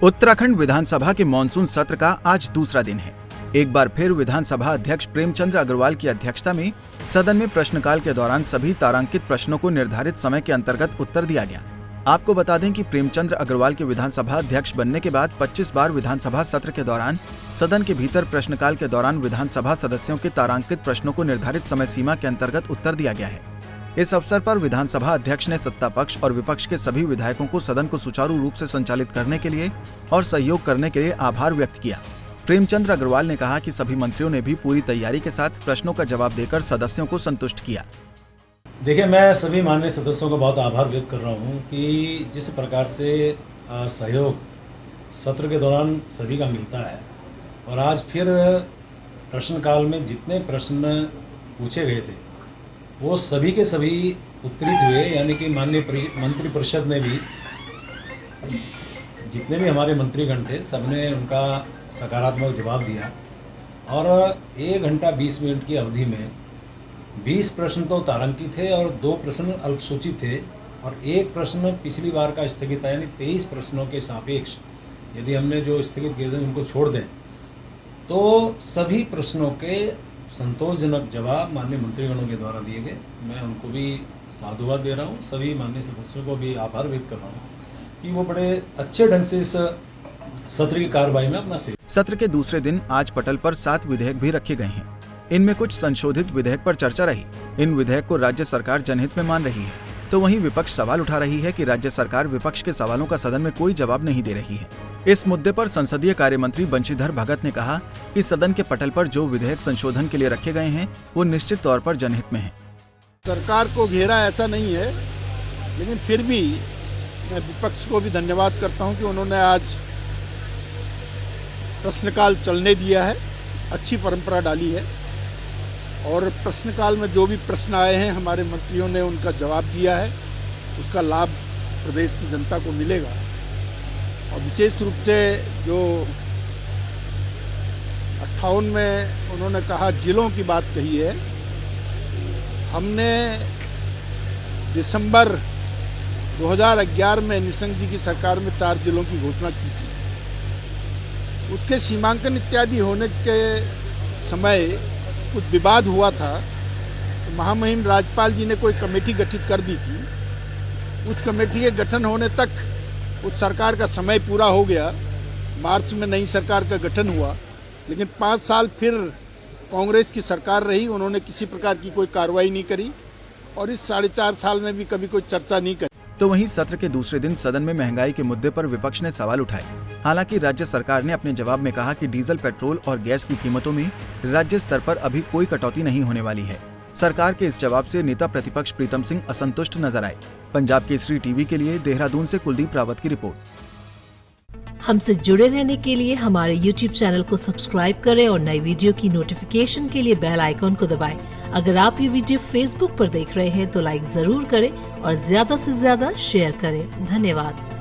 उत्तराखंड विधानसभा के मॉनसून सत्र का आज दूसरा दिन है। एक बार फिर विधानसभा अध्यक्ष प्रेमचंद अग्रवाल की अध्यक्षता में सदन में प्रश्नकाल के दौरान सभी तारांकित प्रश्नों को निर्धारित समय के अंतर्गत उत्तर दिया गया। आपको बता दें कि प्रेमचंद अग्रवाल के विधानसभा अध्यक्ष बनने के बाद 25 बार विधानसभा सत्र के दौरान सदन के भीतर प्रश्नकाल के दौरान विधानसभा सदस्यों के तारांकित प्रश्नों को निर्धारित समय सीमा के अंतर्गत उत्तर दिया गया है। इस अवसर पर विधानसभा अध्यक्ष ने सत्ता पक्ष और विपक्ष के सभी विधायकों को सदन को सुचारू रूप से संचालित करने के लिए और सहयोग करने के लिए आभार व्यक्त किया। प्रेमचंद अग्रवाल ने कहा कि सभी मंत्रियों ने भी पूरी तैयारी के साथ प्रश्नों का जवाब देकर सदस्यों को संतुष्ट किया। देखिए, मैं सभी माननीय सदस्यों का बहुत आभार व्यक्त कर रहा हूं कि जिस प्रकार से सहयोग सत्र के दौरान सभी का मिलता है और आज फिर प्रश्नकाल में जितने प्रश्न पूछे गए थे वो सभी के सभी उत्तरित हुए, यानी कि माननीय मंत्री परिषद ने भी जितने भी हमारे मंत्रीगण थे सबने उनका सकारात्मक जवाब दिया और 1 घंटा 20 मिनट की अवधि में 20 प्रश्न तो तारांकित थे और 2 प्रश्न अल्पसूचित थे और 1 प्रश्न पिछली बार का स्थगित था, यानी 23 प्रश्नों के सापेक्ष यदि हमने जो स्थगित किए थे उनको छोड़ दें तो सभी प्रश्नों के संतोषजनक जवाब माननीय मंत्रीगणों के द्वारा दिए गए। मैं उनको भी साधुवाद दे रहा हूँ, सभी माननीय सदस्यों को भी आभार व्यक्त कर रहा हूँ कि वो बड़े अच्छे ढंग से इस सत्र की कार्रवाई में अपना सहयोग। सत्र के दूसरे दिन आज पटल पर 7 विधेयक भी रखे गए हैं। इनमें कुछ संशोधित विधेयक पर चर्चा रही। इन विधेयक को राज्य सरकार जनहित में मान रही है, तो वहीं विपक्ष सवाल उठा रही है कि राज्य सरकार विपक्ष के सवालों का सदन में कोई जवाब नहीं दे रही है। इस मुद्दे पर संसदीय कार्य मंत्री बंशीधर भगत ने कहा कि सदन के पटल पर जो विधेयक संशोधन के लिए रखे गए हैं वो निश्चित तौर पर जनहित में है। सरकार को घेरा ऐसा नहीं है, लेकिन फिर भी मैं विपक्ष को भी धन्यवाद करता हूं कि उन्होंने आज प्रश्नकाल चलने दिया है, अच्छी परंपरा डाली है और प्रश्नकाल में जो भी प्रश्न आए हैं हमारे मंत्रियों ने उनका जवाब दिया है, उसका लाभ प्रदेश की जनता को मिलेगा। और विशेष रूप से जो 58 में उन्होंने कहा जिलों की बात कही है, हमने दिसंबर 2011 में निशंक जी की सरकार में 4 जिलों की घोषणा की थी। उसके सीमांकन इत्यादि होने के समय कुछ विवाद हुआ था, तो महामहिम राज्यपाल जी ने कोई कमेटी गठित कर दी थी। उस कमेटी के गठन होने तक उस सरकार का समय पूरा हो गया। मार्च में नई सरकार का गठन हुआ, लेकिन 5 साल फिर कांग्रेस की सरकार रही, उन्होंने किसी प्रकार की कोई कार्रवाई नहीं करी और इस 4.5 साल में भी कभी कोई चर्चा नहीं करी। तो वहीं सत्र के दूसरे दिन सदन में महंगाई के मुद्दे पर विपक्ष ने सवाल उठाए। हालांकि राज्य सरकार ने अपने जवाब में कहा कि डीजल, पेट्रोल और गैस की कीमतों में राज्य स्तर पर अभी कोई कटौती नहीं होने वाली है। सरकार के इस जवाब से नेता प्रतिपक्ष प्रीतम सिंह असंतुष्ट नजर आए। पंजाब केसरी टीवी के लिए देहरादून से कुलदीप रावत की रिपोर्ट। हमसे जुड़े रहने के लिए हमारे YouTube चैनल को सब्सक्राइब करें और नई वीडियो की नोटिफिकेशन के लिए बेल आइकॉन को दबाएं। अगर आप ये वीडियो Facebook पर देख रहे हैं तो लाइक जरूर करें और ज्यादा से ज्यादा शेयर करें। धन्यवाद।